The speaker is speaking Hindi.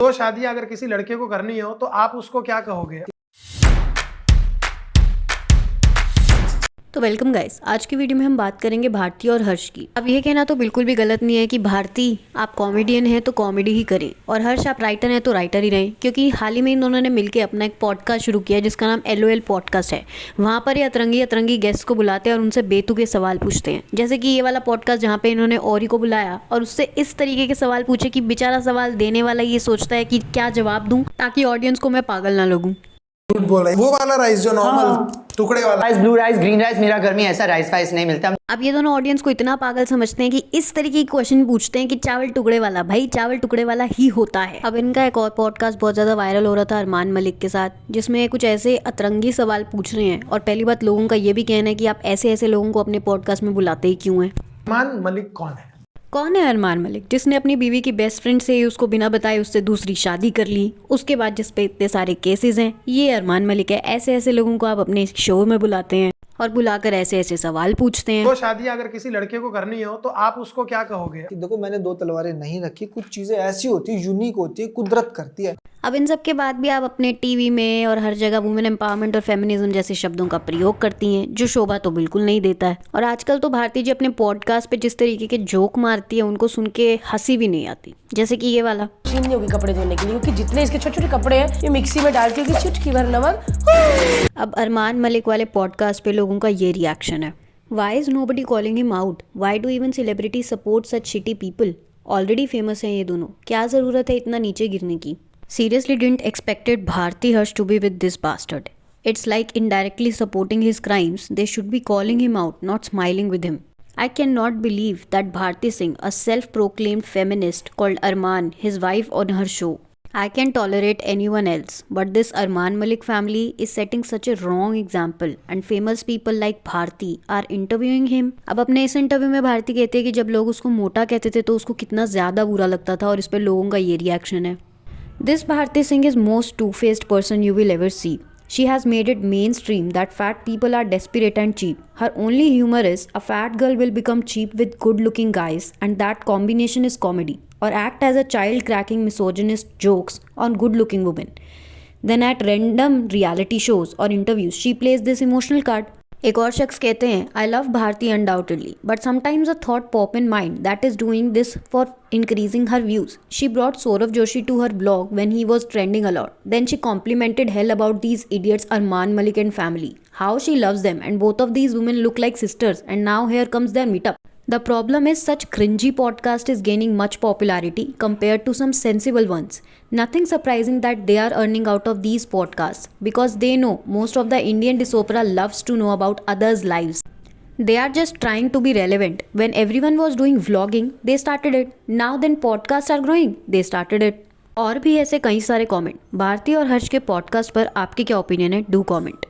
तो शादी अगर किसी लड़के को करनी हो तो आप उसको क्या कहोगे? तो वेलकम गाइस, आज की वीडियो में हम बात करेंगे भारती और हर्ष की। अब ये कहना तो बिल्कुल भी गलत नहीं है कि भारती आप कॉमेडियन हैं तो कॉमेडी ही करें और हर्ष आप राइटर हैं तो राइटर ही रहें, क्योंकि हाल ही में इन दोनों ने मिलकर अपना एक पॉडकास्ट शुरू किया जिसका नाम LOL पॉडकास्ट है। वहाँ पर ये अतरंगी अतरंगी गेस्ट को बुलाते हैं और उनसे बेतुके सवाल पूछते हैं, जैसे कि ये वाला पॉडकास्ट जहाँ पे इन्होंने औरी को बुलाया और उससे इस तरीके के सवाल पूछे कि बेचारा सवाल देने वाला ये सोचता है कि क्या जवाब दूँ ताकि ऑडियंस को मैं पागल ना लगूँ। झूठ बोल रहा है। वो वाला राइस जो नॉर्मल टुकड़े वाला rice, blue rice, green rice, मेरा घर में ऐसा राइस वाइस नहीं मिलता। अब ये दोनों ऑडियंस को इतना पागल समझते हैं कि इस तरीके की क्वेश्चन पूछते हैं कि चावल टुकड़े वाला, भाई चावल टुकड़े वाला ही होता है। अब इनका एक और पॉडकास्ट बहुत ज्यादा वायरल हो रहा था अरमान मलिक के साथ, जिसमें कुछ ऐसे अतरंगी सवाल पूछ रहे हैं। और पहली बात, लोगों का ये भी कहना है कि आप ऐसे ऐसे लोगों को अपने पॉडकास्ट में बुलाते ही क्यों हैं। अरमान मलिक कौन है? कौन है अरमान मलिक? जिसने अपनी बीवी की बेस्ट फ्रेंड से ही उसको बिना बताए उससे दूसरी शादी कर ली, उसके बाद जिस पे इतने सारे केसेस हैं, ये अरमान मलिक है। ऐसे ऐसे लोगों को आप अपने शो में बुलाते हैं और बुलाकर ऐसे ऐसे सवाल पूछते हैं। तो शादी अगर किसी लड़के को करनी हो तो आप उसको क्या कहोगे? देखो, मैंने दो तलवारें नहीं रखी। कुछ चीजें ऐसी होती है, यूनिक होती है, कुदरत करती है। अब इन सब के बाद भी आप अपने टीवी में और हर जगह वुमेन एम्पावरमेंट और फेमिनिज्म जैसे शब्दों का प्रयोग करती हैं, जो शोभा तो बिल्कुल नहीं देता है। और आजकल तो भारती जी अपने पॉडकास्ट पे जिस तरीके के जोक मारती है उनको सुन के हंसी भी नहीं आती, जैसे कि ये वाला। मशीन नहीं होगी कपड़े धोने के लिए, क्योंकि जितने इसके छोटे छोटे कपड़े हैं ये मिक्सी में डालती होगी, चुटकी भर नमक। अब अरमान मलिक वाले पॉडकास्ट पे लोगों का ये रिएक्शन है। Why is nobody calling him out? Why do even celebrity support such shitty people? Already famous हैं ये दोनों, क्या जरूरत है इतना नीचे गिरने की? Seriously didn't expected Bharti Harsh to be with this bastard. It's like indirectly supporting his crimes. They should be calling him out, not smiling with him. I cannot believe that Bharti Singh, a self-proclaimed feminist, called Arman his wife on her show. I can tolerate anyone else, but this Arman Malik family is setting such a wrong example, and famous people like Bharti are interviewing him. अब अपने इस इंटरव्यू में भारती कहते हैं कि जब लोग उसको मोटा कहते थे तो उसको कितना ज़्यादा बुरा लगता था, और इस पर लोगों का ये रिएक्शन है। This Bharti Singh is most two-faced person you will ever see. She has made it mainstream that fat people are desperate and cheap. Her only humor is a fat girl will become cheap with good-looking guys, and that combination is comedy. Or act as a child cracking misogynist jokes on good-looking women. Then at random reality shows or interviews, she plays this emotional card. एक और शख्स कहते हैं, I love Bharti undoubtedly, but sometimes a thought pop in mind that is doing this for increasing her views. She brought Saurav Joshi to her blog when he was trending a lot. Then she complimented hell about these idiots Arman Malik and family. How she loves them, and both of these women look like sisters, and now here comes their meetup. The problem is such cringy podcast is gaining much popularity compared to some sensible ones. Nothing surprising that they are earning out of these podcasts because they know most of the Indian disopera loves to know about others' lives. They are just trying to be relevant. When everyone was doing vlogging, they started it. Now then podcasts are growing, they started it. और भी ऐसे कई सारे कमेंट। भारती और हर्ष के पॉडकास्ट पर आपके क्या ओपिनियन है? Do comment.